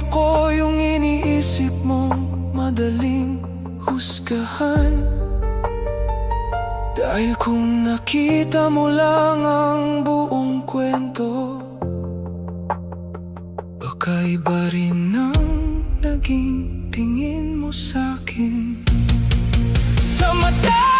ako yung iniisip mong madaling husgahan. Dahil kung nakita mo lang ang buong kwento, baka iba rin ang naging tingin mo sa'kin. Sa mata